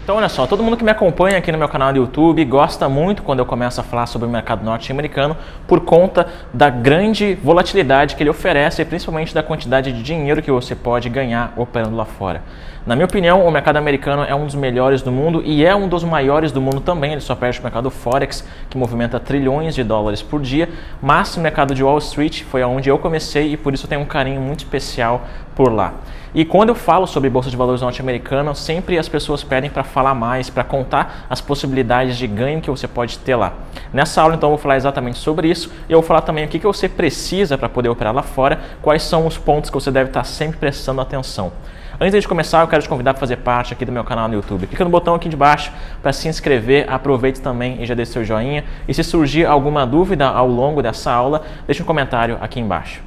Então olha só, todo mundo que me acompanha aqui no meu canal do YouTube gosta muito quando eu começo a falar sobre o mercado norte-americano por conta da grande volatilidade que ele oferece e principalmente da quantidade de dinheiro que você pode ganhar operando lá fora. Na minha opinião, o mercado americano é um dos melhores do mundo e é um dos maiores do mundo também. Ele só perde o mercado Forex, que movimenta trilhões de dólares por dia, mas o mercado de Wall Street foi onde eu comecei e por isso eu tenho um carinho muito especial por lá. E quando eu falo sobre Bolsa de Valores norte-americana, sempre as pessoas pedem para falar mais, para contar as possibilidades de ganho que você pode ter lá. Nessa aula, então, eu vou falar exatamente sobre isso e eu vou falar também o que você precisa para poder operar lá fora, quais são os pontos que você deve estar sempre prestando atenção. Antes de começar, eu quero te convidar para fazer parte aqui do meu canal no YouTube. Clica no botão aqui de baixo para se inscrever, aproveite também e já deixe seu joinha. E se surgir alguma dúvida ao longo dessa aula, deixe um comentário aqui embaixo.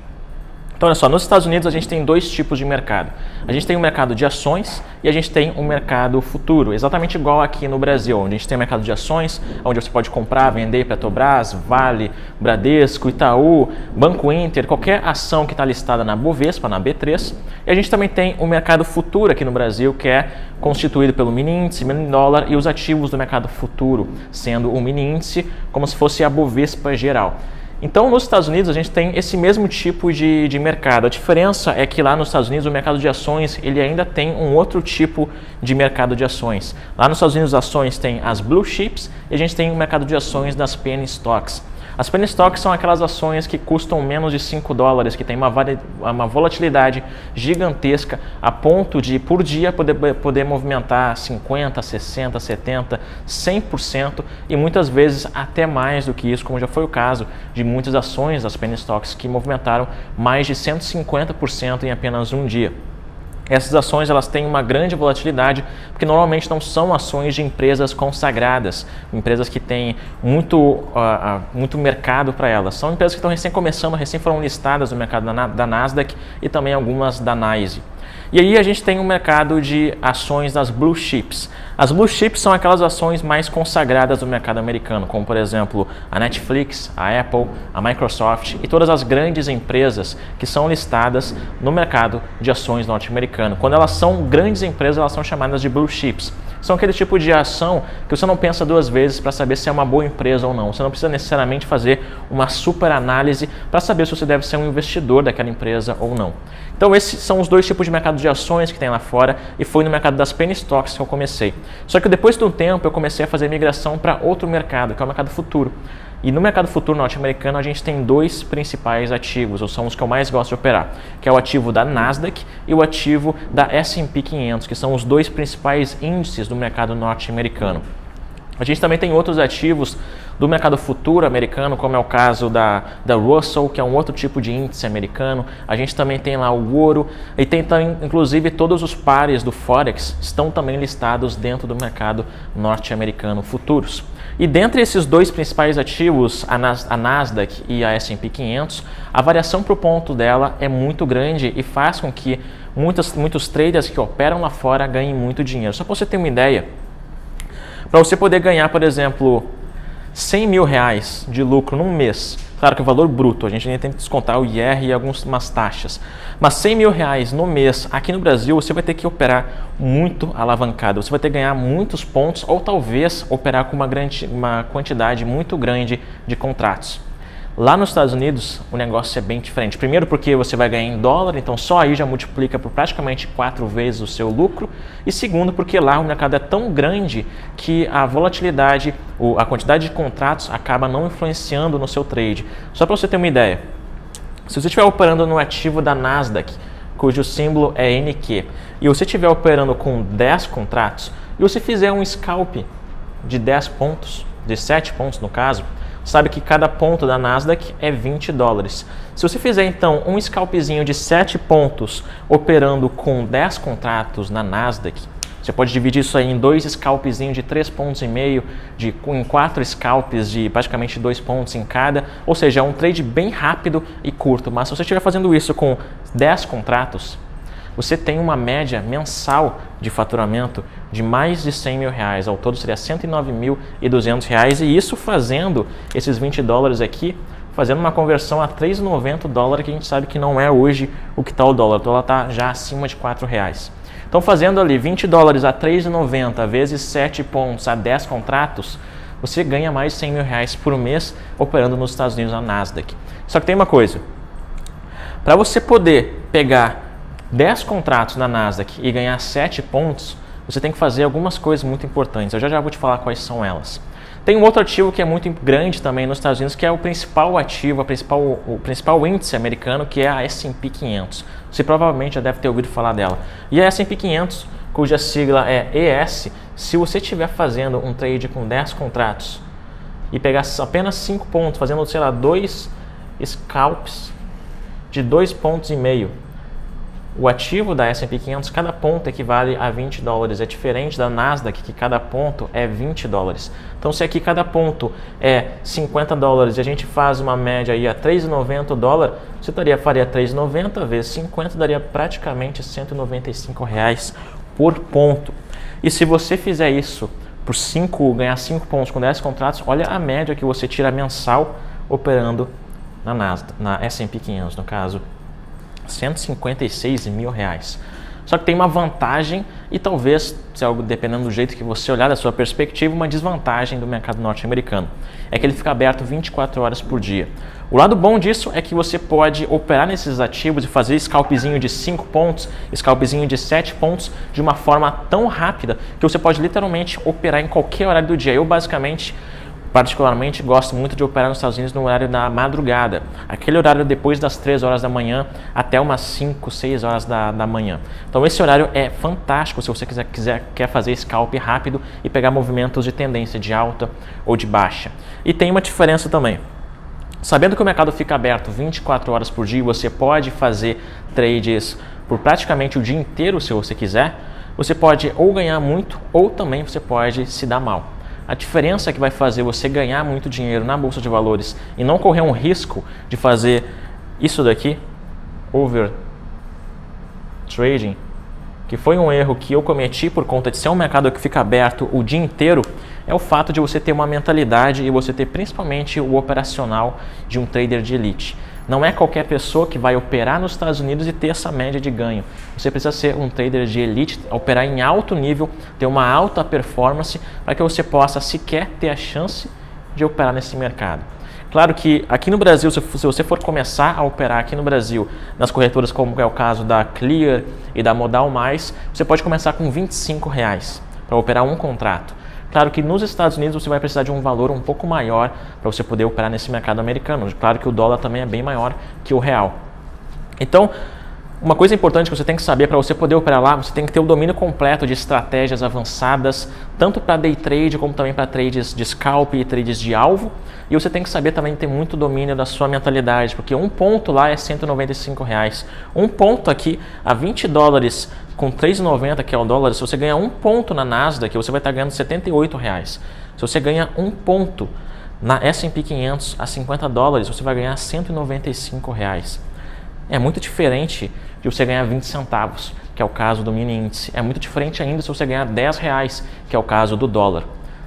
Então, olha só, nos Estados Unidos a gente tem dois tipos de mercado. A gente tem um mercado de ações e a gente tem um mercado futuro, exatamente igual aqui no Brasil, onde a gente tem o mercado de ações, onde você pode comprar, vender Petrobras, Vale, Bradesco, Itaú, Banco Inter, qualquer ação que está listada na Bovespa, na B3. E a gente também tem o mercado futuro aqui no Brasil, que é constituído pelo mini índice, mini dólar e os ativos do mercado futuro, sendo o mini índice como se fosse a Bovespa geral. Então, nos Estados Unidos, a gente tem esse mesmo tipo de mercado. A diferença é que lá nos Estados Unidos, o mercado de ações ele ainda tem um outro tipo de mercado de ações. Lá nos Estados Unidos, as ações têm as Blue Chips e a gente tem o mercado de ações das Penny Stocks. As Penny Stocks são aquelas ações que custam menos de $5, que tem uma volatilidade gigantesca a ponto de, por dia, poder movimentar 50%, 60%, 70%, 100% e muitas vezes até mais do que isso, como já foi o caso de muitas ações das Penny Stocks que movimentaram mais de 150% em apenas um dia. Essas ações elas têm uma grande volatilidade porque normalmente não são ações de empresas consagradas, empresas que têm muito mercado para elas. São empresas que estão recém começando, recém foram listadas no mercado da Nasdaq e também algumas da NYSE. E aí a gente tem um mercado de ações das Blue Chips. As Blue Chips são aquelas ações mais consagradas do mercado americano, como por exemplo a Netflix, a Apple, a Microsoft e todas as grandes empresas que são listadas no mercado de ações norte-americano. Quando elas são grandes empresas, elas são chamadas de Blue Chips. São aquele tipo de ação que você não pensa duas vezes para saber se é uma boa empresa ou não. Você não precisa necessariamente fazer uma super análise para saber se você deve ser um investidor daquela empresa ou não. Então esses são os dois tipos de mercado de ações que tem lá fora e foi no mercado das Penny Stocks que eu comecei. Só que depois de um tempo eu comecei a fazer migração para outro mercado, que é o mercado futuro. E no mercado futuro norte-americano a gente tem dois principais ativos, ou são os que eu mais gosto de operar, que é o ativo da Nasdaq e o ativo da S&P 500, que são os dois principais índices do mercado norte-americano. A gente também tem outros ativos do mercado futuro americano, como é o caso da Russell, que é um outro tipo de índice americano. A gente também tem lá o ouro e tem também, inclusive, todos os pares do Forex estão também listados dentro do mercado norte-americano futuros. E dentre esses dois principais ativos, a Nasdaq e a S&P 500, a variação para o ponto dela é muito grande e faz com que muitos traders que operam lá fora ganhem muito dinheiro. Só para você ter uma ideia, para você poder ganhar, por exemplo, R$100 mil de lucro num mês, claro que o valor bruto, a gente ainda tem que descontar o IR e algumas taxas, mas R$100 mil no mês aqui no Brasil, você vai ter que operar muito alavancado, você vai ter que ganhar muitos pontos ou talvez operar com uma quantidade muito grande de contratos. Lá nos Estados Unidos, o negócio é bem diferente. Primeiro porque você vai ganhar em dólar, então só aí já multiplica por praticamente 4 vezes o seu lucro. E segundo porque lá o mercado é tão grande que a volatilidade, a quantidade de contratos acaba não influenciando no seu trade. Só para você ter uma ideia, se você estiver operando no ativo da Nasdaq, cujo símbolo é NQ, e você estiver operando com 10 contratos, e você fizer um scalp de 10 pontos, de 7 pontos no caso, sabe que cada ponto da Nasdaq é $20. Se você fizer então um scalpzinho de 7 pontos operando com 10 contratos na Nasdaq, você pode dividir isso aí em 2 scalpzinhos de 3,5 pontos, em 4 scalps de praticamente 2 pontos em cada, ou seja, é um trade bem rápido e curto, mas se você estiver fazendo isso com 10 contratos, você tem uma média mensal de faturamento de mais de R$100 mil. Ao todo seria R$109.200 e isso fazendo esses $20 aqui, fazendo uma conversão a $3,90 que a gente sabe que não é hoje o que está o dólar está já acima de R$4. Então fazendo ali $20 a 3,90 vezes 7 pontos a 10 contratos, você ganha mais de 100 mil reais por mês operando nos Estados Unidos na Nasdaq. Só que tem uma coisa, para você poder pegar 10 contratos na Nasdaq e ganhar 7 pontos, você tem que fazer algumas coisas muito importantes. Eu já vou te falar quais são elas. Tem um outro ativo que é muito grande também nos Estados Unidos, que é o principal ativo, o principal índice americano, que é a S&P 500. Você provavelmente já deve ter ouvido falar dela. E a S&P 500, cuja sigla é ES, se você estiver fazendo um trade com 10 contratos e pegar apenas 5 pontos, fazendo, sei lá, 2 scalps de 2,5 pontos, o ativo da S&P 500, cada ponto equivale a $20. É diferente da Nasdaq, que cada ponto é $20. Então, se aqui cada ponto é $50 e a gente faz uma média aí a $3,90, você faria 3,90 vezes 50, daria praticamente R$195 por ponto. E se você fizer isso por ganhar 5 pontos com 10 contratos, olha a média que você tira mensal operando na Nasdaq, na S&P 500, no caso, R$156 mil. Só que tem uma vantagem e talvez, dependendo do jeito que você olhar, da sua perspectiva, uma desvantagem do mercado norte-americano. É que ele fica aberto 24 horas por dia. O lado bom disso é que você pode operar nesses ativos e fazer scalpzinho de 5 pontos, scalpzinho de 7 pontos, de uma forma tão rápida que você pode literalmente operar em qualquer horário do dia. Eu particularmente gosto muito de operar nos Estados Unidos no horário da madrugada, aquele horário depois das 3 horas da manhã até umas 5, 6 horas da manhã. Então esse horário é fantástico se você quer fazer scalp rápido e pegar movimentos de tendência de alta ou de baixa. E tem uma diferença também. Sabendo que o mercado fica aberto 24 horas por dia, você pode fazer trades por praticamente o dia inteiro se você quiser, você pode ou ganhar muito ou também você pode se dar mal. A diferença que vai fazer você ganhar muito dinheiro na Bolsa de Valores e não correr um risco de fazer isso daqui, over trading, que foi um erro que eu cometi por conta de ser um mercado que fica aberto o dia inteiro, é o fato de você ter uma mentalidade e você ter principalmente o operacional de um trader de elite. Não é qualquer pessoa que vai operar nos Estados Unidos e ter essa média de ganho. Você precisa ser um trader de elite, operar em alto nível, ter uma alta performance para que você possa sequer ter a chance de operar nesse mercado. Claro que aqui no Brasil, se você for começar a operar aqui no Brasil, nas corretoras como é o caso da Clear e da Modal Mais, você pode começar com R$25 para operar um contrato. Claro que nos Estados Unidos você vai precisar de um valor um pouco maior para você poder operar nesse mercado americano. Claro que o dólar também é bem maior que o real. Então, uma coisa importante que você tem que saber para você poder operar lá, você tem que ter o domínio completo de estratégias avançadas, tanto para day trade como também para trades de scalp e trades de alvo. E você tem que saber também ter muito domínio da sua mentalidade, porque um ponto lá é R$195. Um ponto aqui a $20 com 3,90, que é o dólar, se você ganhar um ponto na Nasdaq, você vai estar ganhando R$78. Se você ganha um ponto na S&P 500 a $50, você vai ganhar R$195. É muito diferente de você ganhar 20 centavos, que é o caso do mini índice. É muito diferente ainda se você ganhar R$10, que é o caso do dólar.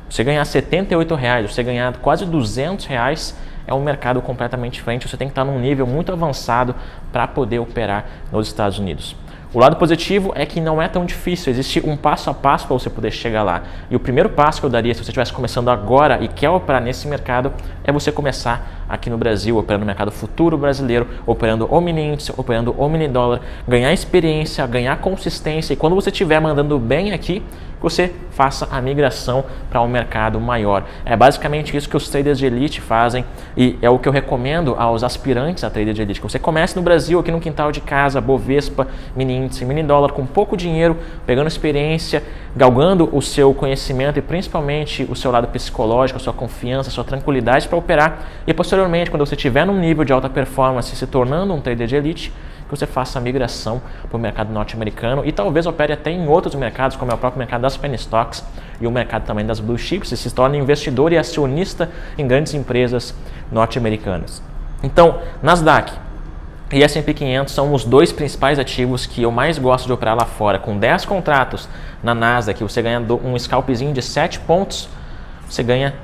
Você ganhar R$78, você ganhar quase R$200, é um mercado completamente diferente. Você tem que estar num nível muito avançado para poder operar nos Estados Unidos. O lado positivo é que não é tão difícil, existe um passo a passo para você poder chegar lá. E o primeiro passo que eu daria se você estivesse começando agora e quer operar nesse mercado é você começar aqui no Brasil, operando no mercado futuro brasileiro, operando o mini índice, operando o mini dólar, ganhar experiência, ganhar consistência e quando você estiver mandando bem aqui, você faça a migração para um mercado maior. É basicamente isso que os traders de elite fazem e é o que eu recomendo aos aspirantes a trader de elite. Que você comece no Brasil, aqui no quintal de casa, Bovespa, mini índice, mini dólar, com pouco dinheiro, pegando experiência, galgando o seu conhecimento e principalmente o seu lado psicológico, a sua confiança, a sua tranquilidade para operar e posteriormente, quando você estiver num nível de alta performance se tornando um trader de elite, que você faça a migração para o mercado norte-americano e talvez opere até em outros mercados, como é o próprio mercado das penny stocks e o mercado também das blue chips, e se torne investidor e acionista em grandes empresas norte-americanas. Então, Nasdaq e S&P 500 são os dois principais ativos que eu mais gosto de operar lá fora. Com 10 contratos na Nasdaq, você ganha um scalpzinho de 7 pontos, você ganha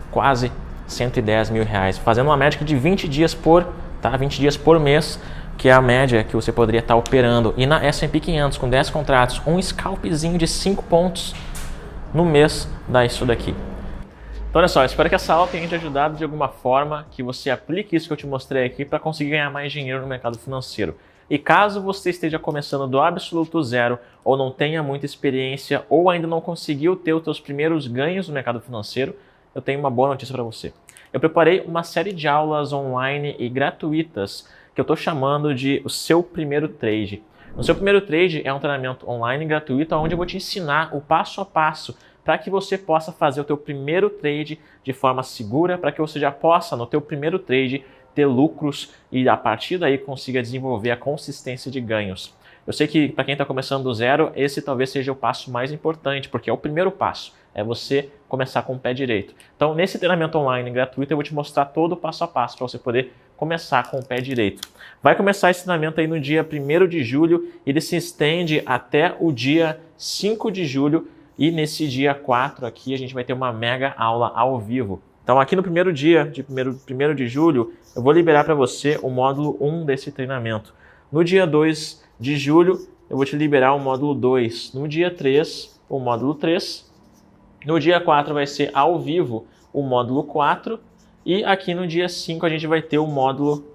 quase R$110 mil, fazendo uma média de 20 dias por mês, que é a média que você poderia estar operando. E na S&P 500, com 10 contratos, um scalpzinho de 5 pontos no mês dá isso daqui. Então olha só, espero que essa aula tenha te ajudado de alguma forma, que você aplique isso que eu te mostrei aqui para conseguir ganhar mais dinheiro no mercado financeiro. E caso você esteja começando do absoluto zero, ou não tenha muita experiência, ou ainda não conseguiu ter os seus primeiros ganhos no mercado financeiro, eu tenho uma boa notícia para você. Eu preparei uma série de aulas online e gratuitas que eu estou chamando de o seu primeiro trade. O seu primeiro trade é um treinamento online gratuito onde eu vou te ensinar o passo a passo para que você possa fazer o teu primeiro trade de forma segura, para que você já possa, no teu primeiro trade, ter lucros e a partir daí consiga desenvolver a consistência de ganhos. Eu sei que para quem está começando do zero, esse talvez seja o passo mais importante, porque é o primeiro passo, é você começar com o pé direito. Então, nesse treinamento online gratuito, eu vou te mostrar todo o passo a passo para você poder começar com o pé direito. Vai começar esse treinamento aí no dia 1º de julho, ele se estende até o dia 5 de julho e nesse dia 4 aqui a gente vai ter uma mega aula ao vivo. Então aqui no primeiro dia, de 1º de julho, eu vou liberar para você o módulo 1 desse treinamento. No dia 2 de julho, eu vou te liberar o módulo 2. No dia 3, o módulo 3. No dia 4 vai ser ao vivo o módulo 4. E aqui no dia 5 a gente vai ter o módulo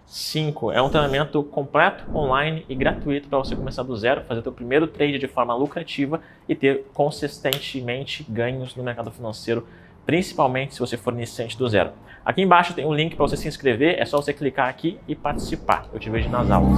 5. É um treinamento completo, online e gratuito para você começar do zero, fazer o seu primeiro trade de forma lucrativa e ter consistentemente ganhos no mercado financeiro, principalmente se você for iniciante do zero. Aqui embaixo tem um link para você se inscrever, é só você clicar aqui e participar. Eu te vejo nas aulas.